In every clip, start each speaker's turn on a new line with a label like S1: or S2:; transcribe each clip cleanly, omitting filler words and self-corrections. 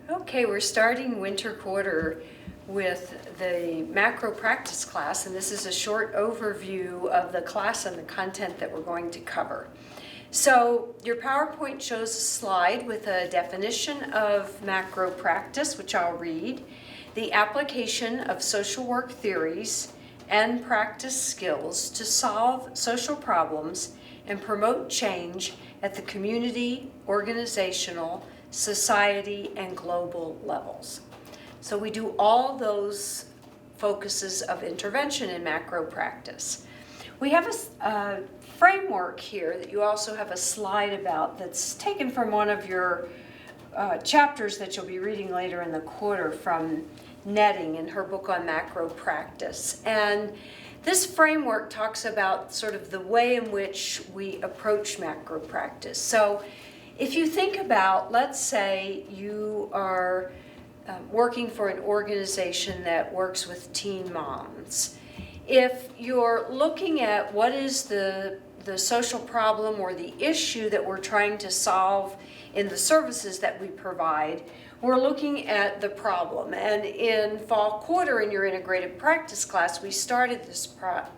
S1: Okay, we're starting winter quarter with the macro practice class, and this is a short overview of the class and the content that we're going to cover. So your PowerPoint shows a slide with a definition of macro practice, which I'll read, the application of social work theories and practice skills to solve social problems and promote change at the community, organizational, society, and global levels. So we do all those focuses of intervention in macro practice. We have a framework here that you also have a slide about that's taken from one of your chapters that you'll be reading later in the quarter from Netting in her book on macro practice. And this framework talks about sort of the way in which we approach macro practice. So if you think about, let's say you are working for an organization that works with teen moms. If you're looking at what is the social problem or the issue that we're trying to solve in the services that we provide, we're looking at the problem. And in fall quarter in your integrated practice class, we started this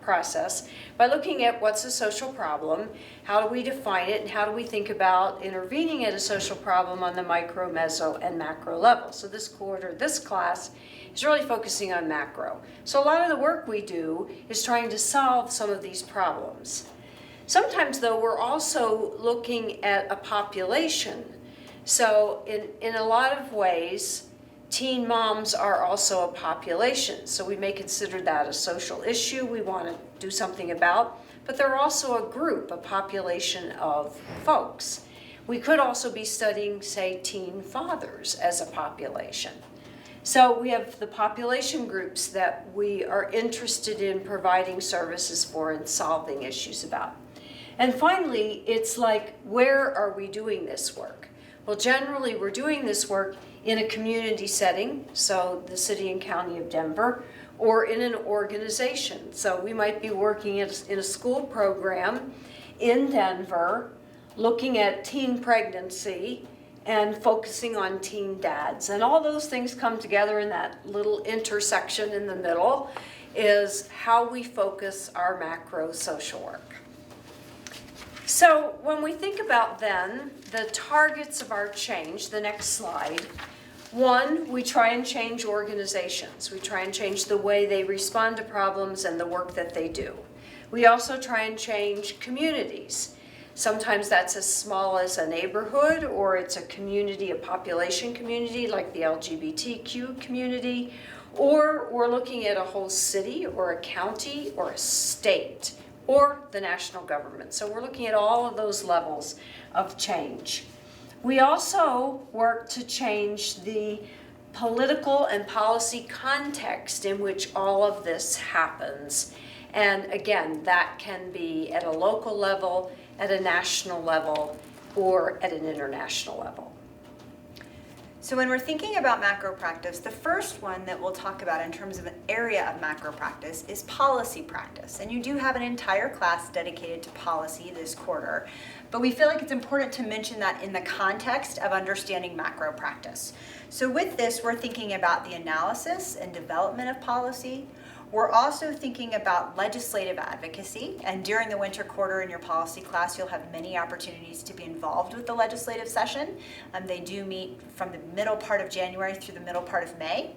S1: process by looking at what's a social problem, how do we define it, and how do we think about intervening at a social problem on the micro, meso, and macro level. So this quarter, this class is really focusing on macro. So a lot of the work we do is trying to solve some of these problems. Sometimes, though, we're also looking at a population. So in a lot of ways, teen moms are also a population. So we may consider that a social issue we want to do something about, but they're also a group, a population of folks. We could also be studying, say, teen fathers as a population. So we have the population groups that we are interested in providing services for and solving issues about. And finally, it's like, where are we doing this work? Well, generally, we're doing this work in a community setting, so the city and county of Denver, or in an organization. So we might be working in a school program in Denver, looking at teen pregnancy and focusing on teen dads. And all those things come together in that little intersection in the middle is how we focus our macro social work. So when we think about then the targets of our change, the next slide, one, we try and change organizations. We try and change the way they respond to problems and the work that they do. We also try and change communities. Sometimes that's as small as a neighborhood, or it's a community, a population community like the LGBTQ community, or we're looking at a whole city or a county or a state, or the national government. So we're looking at all of those levels of change. We also work to change the political and policy context in which all of this happens. And again, that can be at a local level, at a national level, or at an international level.
S2: So when we're thinking about macro practice, the first one that we'll talk about in terms of an area of macro practice is policy practice. And you do have an entire class dedicated to policy this quarter, but we feel like it's important to mention that in the context of understanding macro practice. So with this, we're thinking about the analysis and development of policy. We're also thinking about legislative advocacy, and during the winter quarter in your policy class, you'll have many opportunities to be involved with the legislative session. They do meet from the middle part of January through the middle part of May.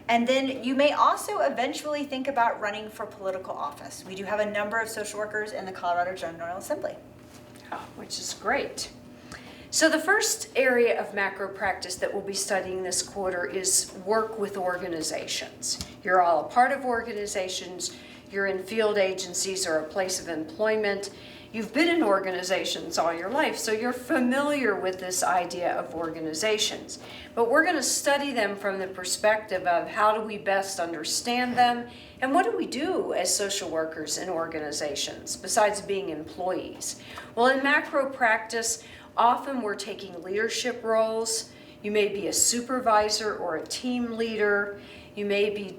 S2: And then you may also eventually think about running for political office. We do have a number of social workers in the Colorado General Assembly.
S1: Which is great. So the first area of macro practice that we'll be studying this quarter is work with organizations. You're all a part of organizations, you're in field agencies or a place of employment. You've been in organizations all your life, so you're familiar with this idea of organizations. But we're going to study them from the perspective of how do we best understand them, and what do we do as social workers in organizations besides being employees? Well, in macro practice, often we're taking leadership roles. You may be a supervisor or a team leader. You may be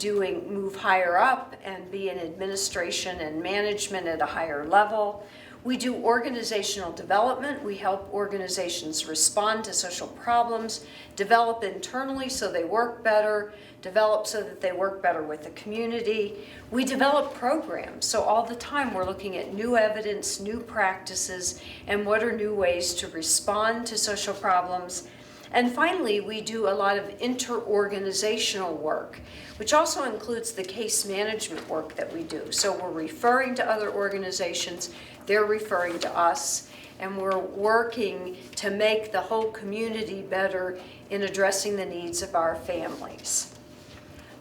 S1: move higher up and be in administration and management at a higher level. We do organizational development. We help organizations respond to social problems, develop internally so they work better, develop so that they work better with the community. We develop programs, so all the time we're looking at new evidence, new practices, and what are new ways to respond to social problems. And finally, we do a lot of inter-organizational work, which also includes the case management work that we do. So we're referring to other organizations, they're referring to us, and we're working to make the whole community better in addressing the needs of our families.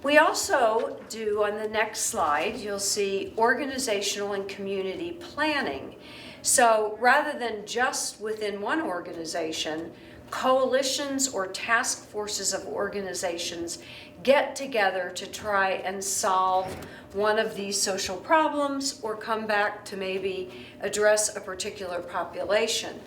S1: We also do, on the next slide, you'll see organizational and community planning. So rather than just within one organization, coalitions or task forces of organizations get together to try and solve one of these social problems or come back to maybe address a particular population.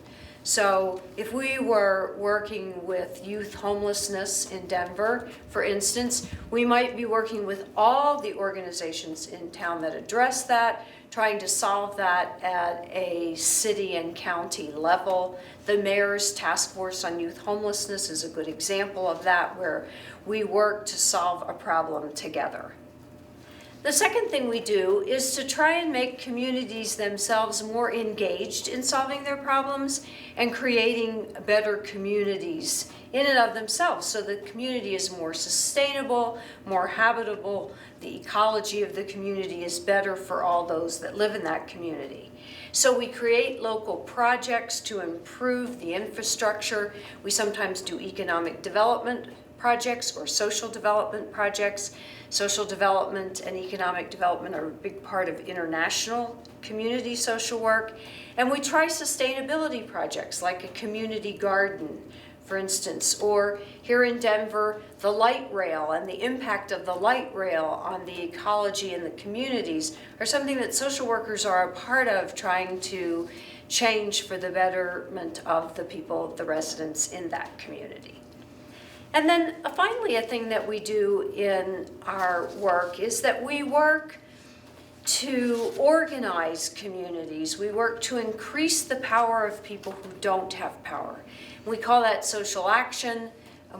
S1: So if we were working with youth homelessness in Denver, for instance, we might be working with all the organizations in town that address that, trying to solve that at a city and county level. The Mayor's Task Force on Youth Homelessness is a good example of that, where we work to solve a problem together. The second thing we do is to try and make communities themselves more engaged in solving their problems and creating better communities in and of themselves, so the community is more sustainable, more habitable, the ecology of the community is better for all those that live in that community. So we create local projects to improve the infrastructure. We sometimes do economic development projects or social development projects. Social development and economic development are a big part of international community social work. And we try sustainability projects like a community garden, for instance, or here in Denver, the light rail and the impact of the light rail on the ecology and the communities are something that social workers are a part of, trying to change for the betterment of the people, the residents in that community. And then finally, a thing that we do in our work is that we work to organize communities. We work to increase the power of people who don't have power. We call that social action.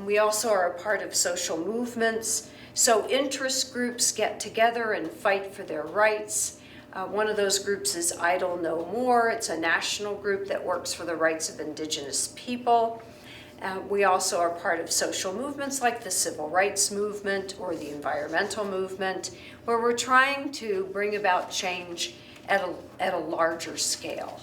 S1: We also are a part of social movements. So interest groups get together and fight for their rights. One of those groups is Idle No More. It's a national group that works for the rights of Indigenous people. We also are part of social movements like the civil rights movement or the environmental movement, where we're trying to bring about change at a larger scale.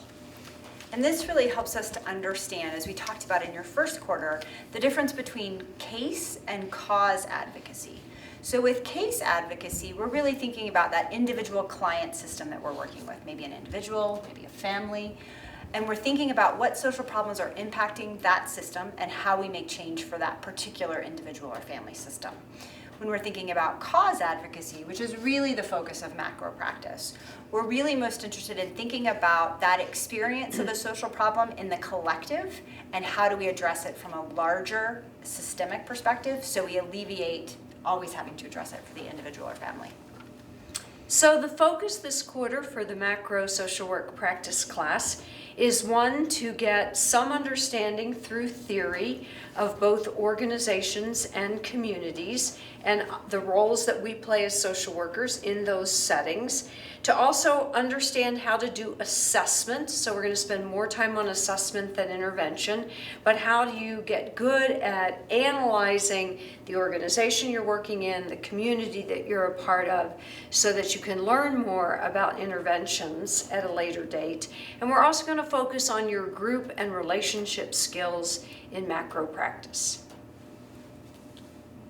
S2: And this really helps us to understand, as we talked about in your first quarter, the difference between case and cause advocacy. So with case advocacy, we're really thinking about that individual client system that we're working with, maybe an individual, maybe a family. And we're thinking about what social problems are impacting that system and how we make change for that particular individual or family system. When we're thinking about cause advocacy, which is really the focus of macro practice, we're really most interested in thinking about that experience of the social problem in the collective and how do we address it from a larger systemic perspective so we alleviate always having to address it for the individual or family.
S1: So the focus this quarter for the macro social work practice class is one, to get some understanding through theory of both organizations and communities and the roles that we play as social workers in those settings, to also understand how to do assessment. So we're going to spend more time on assessment than intervention, but how do you get good at analyzing the organization you're working in, the community that you're a part of, so that you can learn more about interventions at a later date. And we're also going to focus on your group and relationship skills in macro practice.